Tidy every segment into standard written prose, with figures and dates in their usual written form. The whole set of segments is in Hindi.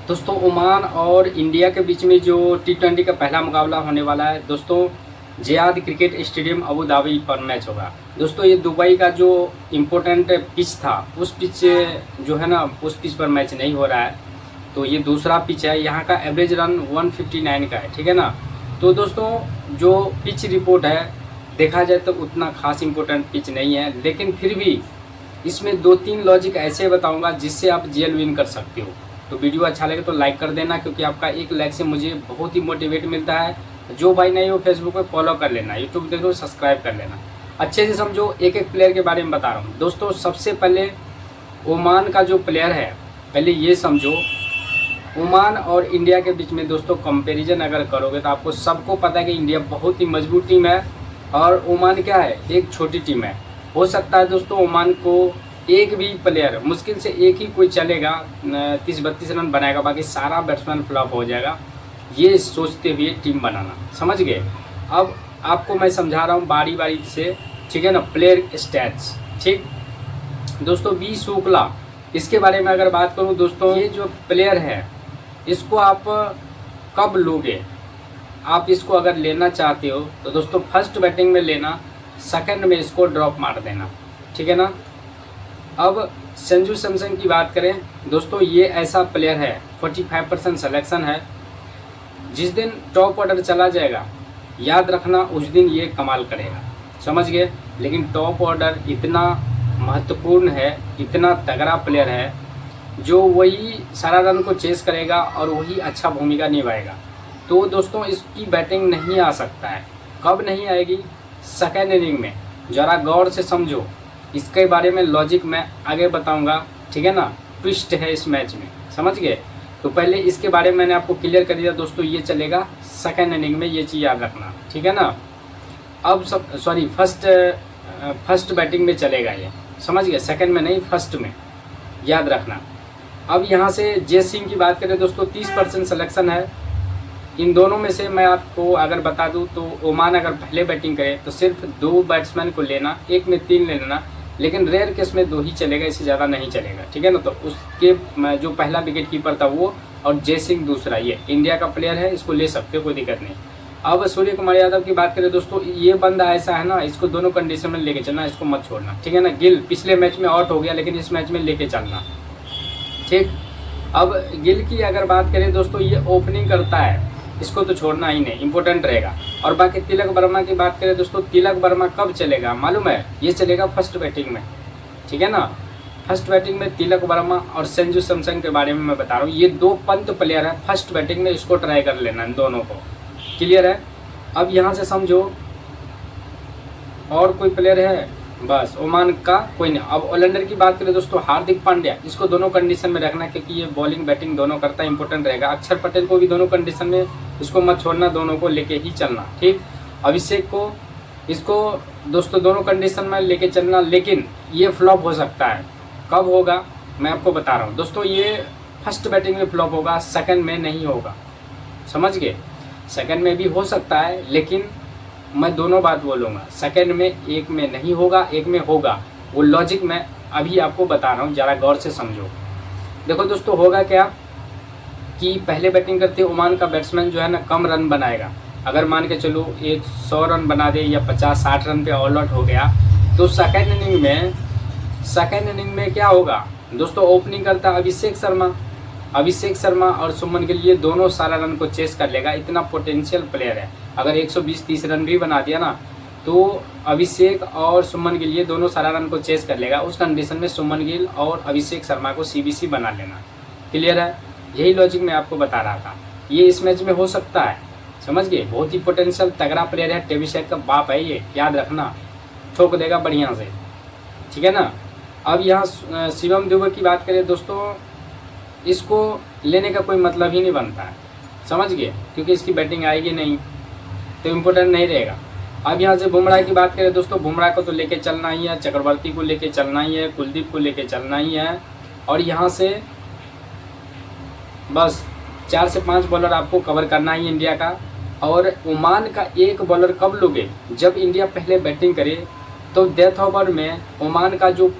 दोस्तों ओमान और इंडिया के बीच में जो T20 का पहला मुकाबला होने वाला है दोस्तों, Ziyad cricket stadium Abu Dhabi पर मैच होगा। दोस्तों ये दुबई का जो इम्पोर्टेंट पिच था उस पिच जो है ना उस पिच पर मैच नहीं हो रहा है, तो ये दूसरा पिच है। यहाँ का एवरेज रन 159 का है, ठीक है ना। तो दोस्तों जो पिच रिपोर्ट है देखा जाए तो उतना खास इम्पोर्टेंट पिच नहीं है, लेकिन फिर भी इसमें 2-3 लॉजिक ऐसे बताऊंगा जिससे आप जीएल विन कर सकते हो। तो वीडियो अच्छा लगे तो लाइक कर देना, क्योंकि आपका एक लाइक से मुझे बहुत ही मोटिवेट मिलता है। जो भाई नहीं हो फेसबुक पे फॉलो कर लेना, यूट्यूब देखो सब्सक्राइब कर लेना। अच्छे से समझो, एक एक प्लेयर के बारे में बता रहा हूँ। दोस्तों सबसे पहले ओमान का जो प्लेयर है, पहले ये समझो ओमान और इंडिया के बीच में दोस्तों कंपैरिजन अगर करोगे तो आपको सबको पता है कि इंडिया बहुत ही मजबूत टीम है और ओमान क्या है, एक छोटी टीम है। हो सकता है दोस्तों ओमान को एक भी प्लेयर, मुश्किल से एक ही कोई चलेगा 30-32 रन बनाएगा, बाकी सारा बैट्समैन फ्लॉप हो जाएगा, ये सोचते हुए टीम बनाना। समझ गए। अब आपको मैं समझा रहा हूँ बारी बारी से, ठीक है ना। प्लेयर स्टैट्स, ठीक दोस्तों। बी शुक्ला, इसके बारे में अगर बात करूँ दोस्तों, ये जो प्लेयर है इसको आप कब लोगे, आप इसको अगर लेना चाहते हो तो दोस्तों फर्स्ट बैटिंग में लेना, सेकंड में इसको ड्रॉप मार देना, ठीक है ना। अब संजू सैमसन की बात करें दोस्तों, ये ऐसा प्लेयर है 45% सिलेक्शन है। जिस दिन टॉप ऑर्डर चला जाएगा याद रखना उस दिन ये कमाल करेगा, समझ गए। लेकिन टॉप ऑर्डर इतना महत्वपूर्ण है, इतना तगड़ा प्लेयर है जो वही सारा रन को चेस करेगा और वही अच्छा भूमिका निभाएगा। तो दोस्तों इसकी बैटिंग नहीं आ सकता है। कब नहीं आएगी, सेकेंड इनिंग में। ज़रा गौर से समझो, इसके बारे में लॉजिक मैं आगे बताऊंगा, ठीक है ना। ट्विस्ट है इस मैच में, समझ गए। तो पहले इसके बारे में मैंने आपको क्लियर कर दिया दोस्तों, ये चलेगा सेकेंड इनिंग में, ये चीज़ याद रखना, ठीक है ना। अब सब सॉरी फर्स्ट बैटिंग में चलेगा ये, समझ गए। सेकेंड में नहीं, फर्स्ट में, याद रखना। अब यहाँ से जय सिंह की बात करें दोस्तों, 30% सिलेक्शन है। इन दोनों में से मैं आपको अगर बता दूं तो ओमान अगर पहले बैटिंग करे तो सिर्फ 2 बैट्समैन को लेना, एक में 3 ले लेना, लेकिन रेयर केस में 2 ही चलेगा, इससे ज़्यादा नहीं चलेगा, ठीक है ना। तो उसके जो पहला विकेट कीपर था वो, और जय सिंह दूसरा, ये इंडिया का प्लेयर है, इसको ले सकते हो, कोई दिक्कत नहीं। अब सूर्य कुमार यादव की बात करें दोस्तों, ये बंदा ऐसा है ना, इसको दोनों कंडीशन में लेके चलना, इसको मत छोड़ना, ठीक है ना। गिल पिछले मैच में आउट हो गया, लेकिन इस मैच में लेके चलना, ठीक। अब गिल की अगर बात करें दोस्तों, ये ओपनिंग करता है, इसको तो छोड़ना ही नहीं, इंपॉर्टेंट रहेगा। और बाकी तिलक वर्मा की बात करें दोस्तों, तिलक वर्मा कब चलेगा मालूम है, ये चलेगा फर्स्ट बैटिंग में, ठीक है ना। फर्स्ट बैटिंग में तिलक वर्मा और संजू सैमसन के बारे में मैं बता रहा हूँ। ये 2 पंत प्लेयर है फर्स्ट बैटिंग में, इसको ट्राई कर लेना, इन दोनों को, क्लियर है। अब यहाँ से समझो और कोई प्लेयर है, बस ओमान का कोई नहीं। अब ऑलराउंडर की बात करें दोस्तों, हार्दिक पांड्या, इसको दोनों कंडीशन में रखना, क्योंकि ये बॉलिंग बैटिंग दोनों करता है, इंपॉर्टेंट रहेगा। अक्षर पटेल को भी दोनों कंडीशन में, इसको मत छोड़ना, दोनों को लेके ही चलना, ठीक। अभिषेक को, इसको दोस्तों दोनों कंडीशन में लेके चलना, लेकिन ये फ्लॉप हो सकता है। कब होगा मैं आपको बता रहा हूँ दोस्तों, ये फर्स्ट बैटिंग में फ्लॉप होगा, सेकंड में नहीं होगा, समझ गए। सेकंड में भी हो सकता है, लेकिन मैं दोनों बात बोलूँगा, सेकंड में एक में नहीं होगा, एक में होगा। वो लॉजिक मैं अभी आपको बता रहा हूँ, ज़रा गौर से समझो। देखो दोस्तों होगा क्या कि पहले बैटिंग करते ओमान का बैट्समैन जो है ना कम रन बनाएगा। अगर मान के चलो 100 रन बना दे या 50-60 रन पे ऑल आउट हो गया, तो सेकेंड इनिंग में क्या होगा दोस्तों, ओपनिंग करता अभिषेक शर्मा और सुमन गिल, ये दोनों सारा रन को चेस कर लेगा, इतना पोटेंशियल प्लेयर है। अगर 120-30 रन भी बना दिया ना, तो अभिषेक और सुमन गिल ये दोनों सारा रन को चेस कर लेगा। उस कंडीशन में सुमन गिल और अभिषेक शर्मा को सीबीसी बना लेना, क्लियर है। यही लॉजिक मैं आपको बता रहा था, ये इस मैच में हो सकता है, समझ गए। बहुत ही पोटेंशियल तगड़ा प्लेयर है, टेबिशेक का बाप है ये, याद रखना, ठोक देगा बढ़िया से, ठीक है ना। अब यहाँ शिवम दुबे की बात करें दोस्तों, इसको लेने का कोई मतलब ही नहीं बनता है, समझ गए, क्योंकि इसकी बैटिंग आएगी नहीं, तो इम्पोर्टेंट नहीं रहेगा। अब यहाँ से बुमराह की बात करें दोस्तों, बुमराह को तो लेके चलना ही है, चक्रवर्ती को लेके चलना ही है, कुलदीप को लेके चलना ही है। और यहाँ से बस 4 से 5 बॉलर आपको कवर करना ही इंडिया का। और ओमान का एक बॉलर कब लोगे, जब इंडिया पहले बैटिंग करे, तो डेथ ओवर में ओमान का जो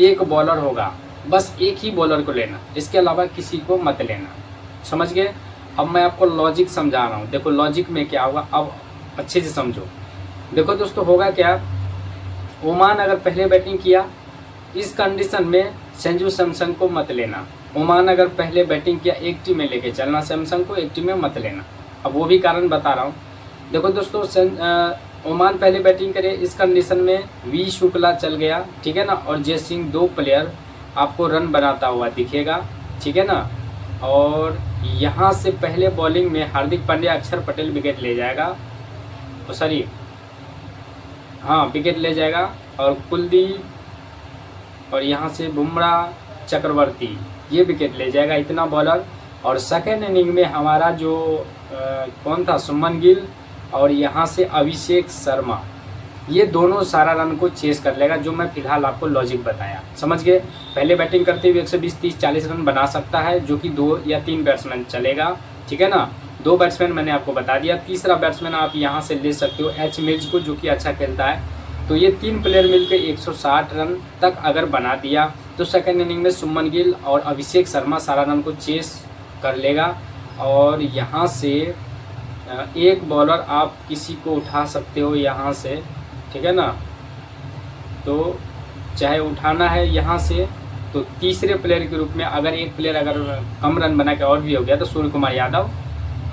एक बॉलर होगा, बस एक ही बॉलर को लेना, इसके अलावा किसी को मत लेना, समझ गए। अब मैं आपको लॉजिक समझा रहा हूँ, देखो लॉजिक में क्या होगा, अब अच्छे से समझो। देखो दोस्तों होगा क्या, ओमान अगर पहले बैटिंग किया, इस कंडीशन में संजू सैमसन को मत लेना। ओमान अगर पहले बैटिंग किया, एक टीम में लेके चलना सैमसन को, एक टीम में मत लेना। अब वो भी कारण बता रहा हूँ। देखो दोस्तों ओमान पहले बैटिंग करे, इस कंडीशन में वी शुक्ला चल गया, ठीक है ना, और जय सिंह, 2 प्लेयर आपको रन बनाता हुआ दिखेगा, ठीक है ना। और यहाँ से पहले बॉलिंग में हार्दिक पांड्या, अक्षर पटेल विकेट ले जाएगा, सॉरी हाँ विकेट ले जाएगा, और कुलदीप और यहाँ से बुमराह, चक्रवर्ती ये विकेट ले जाएगा, इतना बॉलर। और सेकेंड इनिंग में हमारा जो कौन था, सुमन गिल और यहाँ से अभिषेक शर्मा, ये दोनों सारा रन को चेस कर लेगा, जो मैं फिलहाल आपको लॉजिक बताया, समझ गए। पहले बैटिंग करते हुए 120, 30, 40 रन बना सकता है, जो कि 2 या 3 बैट्समैन चलेगा, ठीक है ना। 2 बैट्समैन मैंने आपको बता दिया, तीसरा बैट्समैन आप यहाँ से ले सकते हो एच मिर्ज को, जो कि अच्छा खेलता है। तो ये 3 प्लेयर मिलकर 160 रन तक अगर बना दिया, तो सेकेंड इनिंग में सुमन गिल और अभिषेक शर्मा सारा रन को चेस कर लेगा। और यहाँ से एक बॉलर आप किसी को उठा सकते हो यहाँ से, ठीक है ना। तो चाहे उठाना है यहाँ से, तो तीसरे प्लेयर के रूप में अगर एक प्लेयर अगर कम रन बना के और भी हो गया, तो सूर्य कुमार यादव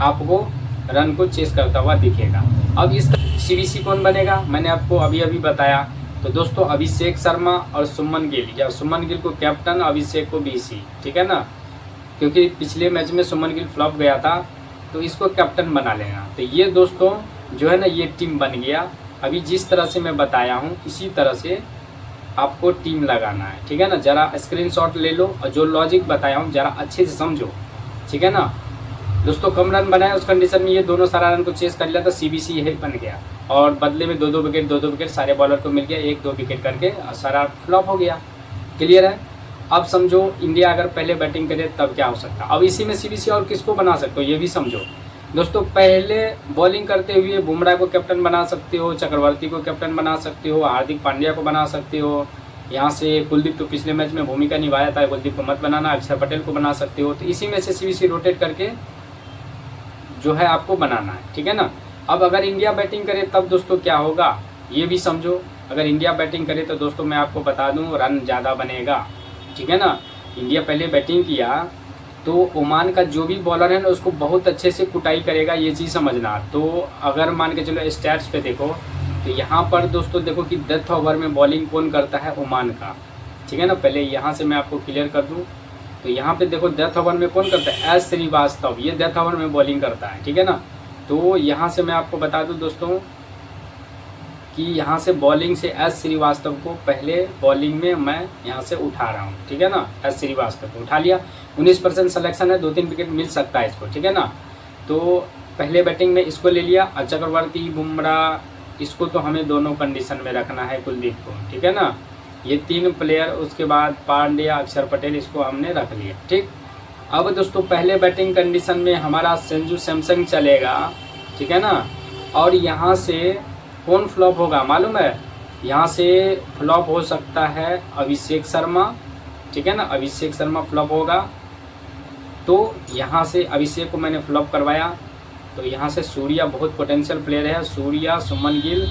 आपको रन को चेस करता हुआ दिखेगा। अब इस सीबीसी कौन बनेगा, मैंने आपको अभी बताया। तो दोस्तों अभिषेक शर्मा और सुमन गिल, या सुमन गिल को कैप्टन, अभिषेक को बीसी, ठीक है ना, क्योंकि पिछले मैच में सुमन गिल फ्लॉप गया था, तो इसको कैप्टन बना लेना। तो ये दोस्तों जो है ना, ये टीम बन गया। अभी जिस तरह से मैं बताया हूँ, इसी तरह से आपको टीम लगाना है, ठीक है ना। ज़रा स्क्रीनशॉट ले लो और जो लॉजिक बताया हूँ ज़रा अच्छे से समझो, ठीक है ना। दोस्तों कम रन बनाए, उस कंडीशन में ये दोनों सारा रन को चेस कर लिया, तो सीबीसी यही बन गया। और बदले में 2-2 विकेट सारे बॉलर को मिल गया, 1-2 विकेट करके सारा फ्लॉप हो गया। क्लियर है। अब समझो इंडिया अगर पहले बैटिंग करे तब क्या हो सकता है। अब इसी में सीबीसी और किसको बना सकते हो ये भी समझो। दोस्तों पहले बॉलिंग करते हुए बुमराह को कैप्टन बना सकते हो, चक्रवर्ती को कैप्टन बना सकते हो, हार्दिक पांड्या को बना सकते हो, यहाँ से कुलदीप तो पिछले मैच में भूमिका निभाया था, कुलदीप को मत बनाना, अक्षर पटेल को बना सकते हो। तो इसी में से सीबीसी रोटेट करके जो है आपको बनाना है, ठीक है ना। अब अगर इंडिया बैटिंग करे तब दोस्तों क्या होगा ये भी समझो। अगर इंडिया बैटिंग करे तो दोस्तों मैं आपको बता दूं रन ज़्यादा बनेगा, ठीक है ना। इंडिया पहले बैटिंग किया तो ओमान का जो भी बॉलर है ना उसको बहुत अच्छे से कुटाई करेगा, ये चीज़ समझना। तो अगर मान के चलो स्टैट्स पे देखो तो यहाँ पर दोस्तों देखो कि डेथ ओवर में बॉलिंग कौन करता है, ओमान का, ठीक है ना। पहले यहाँ से मैं आपको क्लियर कर दूँ तो यहाँ पे देखो डेथ ओवर में कौन करता है, एस श्रीवास्तव, ये डेथ ओवर में बॉलिंग करता है, ठीक है ना। तो यहाँ से मैं आपको बता दूँ दोस्तों कि यहाँ से बॉलिंग से एस श्रीवास्तव को पहले बॉलिंग में मैं यहाँ से उठा रहा हूँ, ठीक है ना। एस श्रीवास्तव को उठा लिया, 19% सिलेक्शन है, 2-3 विकेट मिल सकता है इसको, ठीक है ना। तो पहले बैटिंग में इसको ले लिया, और चक्रवर्ती, बुमराह, इसको तो हमें दोनों कंडीशन में रखना है, कुलदीप को, ठीक है ना। ये 3 प्लेयर, उसके बाद पांड्या, अक्षर पटेल, इसको हमने रख लिया, ठीक। अब दोस्तों पहले बैटिंग कंडीशन में हमारा संजू सैमसन चलेगा, ठीक है ना। और यहाँ से कौन फ्लॉप होगा मालूम है, यहाँ से फ्लॉप हो सकता है अभिषेक शर्मा, ठीक है ना। अभिषेक शर्मा फ्लॉप होगा, तो यहाँ से अभिषेक को मैंने फ्लॉप करवाया, तो यहाँ से सूर्या बहुत पोटेंशियल प्लेयर है, सूर्या, सुमन गिल,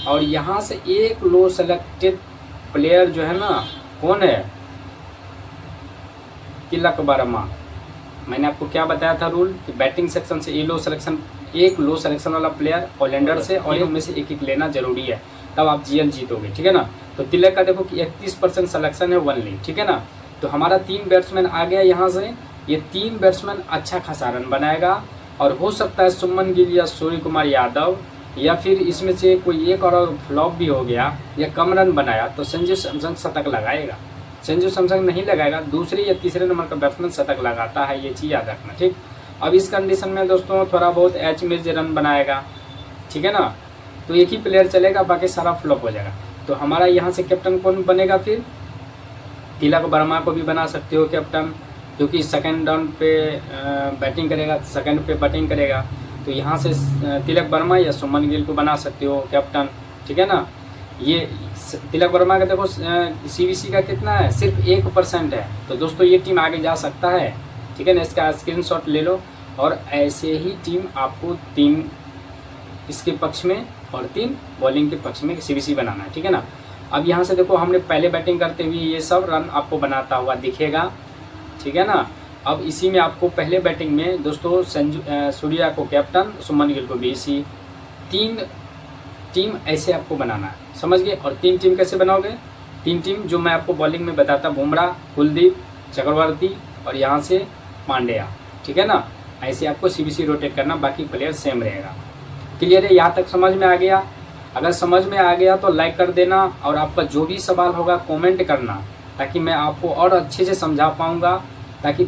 और यहाँ से एक लो सेलेक्टेड प्लेयर जो है ना कौन है, तिलक वर्मा। मैंने आपको क्या बताया था रूल कि बैटिंग सेक्शन से एक लो सिलेक्शन वाला प्लेयर ऑलराउंडर से, और इनमें से एक लेना जरूरी है, तब आप जीएल जीतोगे, ठीक है ना। तो तिलक का देखो कि 31% सिलेक्शन है ओनली, ठीक है ना। तो हमारा 3 बैट्समैन आ गया यहाँ से, ये 3 बैट्समैन अच्छा खासा रन बनाएगा, और हो सकता है सुमन गिल या सूर्य कुमार यादव, या फिर इसमें से कोई एक और फ्लॉप भी हो गया या कम रन बनाया तो संजू सैमसन शतक लगाएगा। संजू सैमसन नहीं लगाएगा, दूसरे या तीसरे नंबर का बैट्समैन शतक लगाता है, ये चीज़ याद रखना, ठीक। अब इस कंडीशन में दोस्तों थोड़ा बहुत एच मिर्ज रन बनाएगा, ठीक है ना। तो एक ही प्लेयर चलेगा, बाकी सारा फ्लॉप हो जाएगा। तो हमारा यहाँ से कैप्टन कौन बनेगा, फिर तिलक वर्मा को भी बना सकते हो कैप्टन, क्योंकि सेकंड डाउन पे बैटिंग करेगा, सेकंड पे बैटिंग करेगा। तो यहाँ से तिलक वर्मा या सुमन गिल को बना सकते हो कैप्टन, ठीक है ना। ये तिलक वर्मा का देखो सीबीसी का कितना है, सिर्फ 1% है। तो दोस्तों ये टीम आगे जा सकता है, ठीक है ना। इसका स्क्रीनशॉट ले लो और ऐसे ही टीम आपको 3 इसके पक्ष में और 3 बॉलिंग के पक्ष में सीबीसी बनाना है, ठीक है ना। अब यहाँ से देखो हमने पहले बैटिंग करते हुए ये सब रन आपको बनाता हुआ दिखेगा, ठीक है ना। अब इसी में आपको पहले बैटिंग में दोस्तों सूर्या को कैप्टन, सुमन गिल को बीसी, 3 टीम ऐसे आपको बनाना है, समझ गए। और 3 टीम कैसे बनाओगे, 3 टीम जो मैं आपको बॉलिंग में बताता, बुमराह, कुलदीप, चक्रवर्ती और यहाँ से पांड्या, ठीक है ना। ऐसे आपको सीबीसी रोटेट करना, बाकी प्लेयर सेम रहेगा। क्लियर है, यहाँ तक समझ में आ गया। अगर समझ में आ गया तो लाइक कर देना और आपका जो भी सवाल होगा कमेंट करना, ताकि मैं आपको और अच्छे से समझा पाऊँगा, ताकि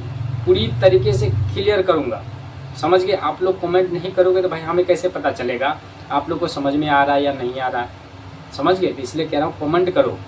पूरी तरीके से क्लियर करूँगा, समझ गए। आप लोग कमेंट नहीं करोगे तो भाई हमें कैसे पता चलेगा आप लोग को समझ में आ रहा है या नहीं आ रहा है, समझ गए। तो इसलिए कह रहा हूँ कमेंट करो।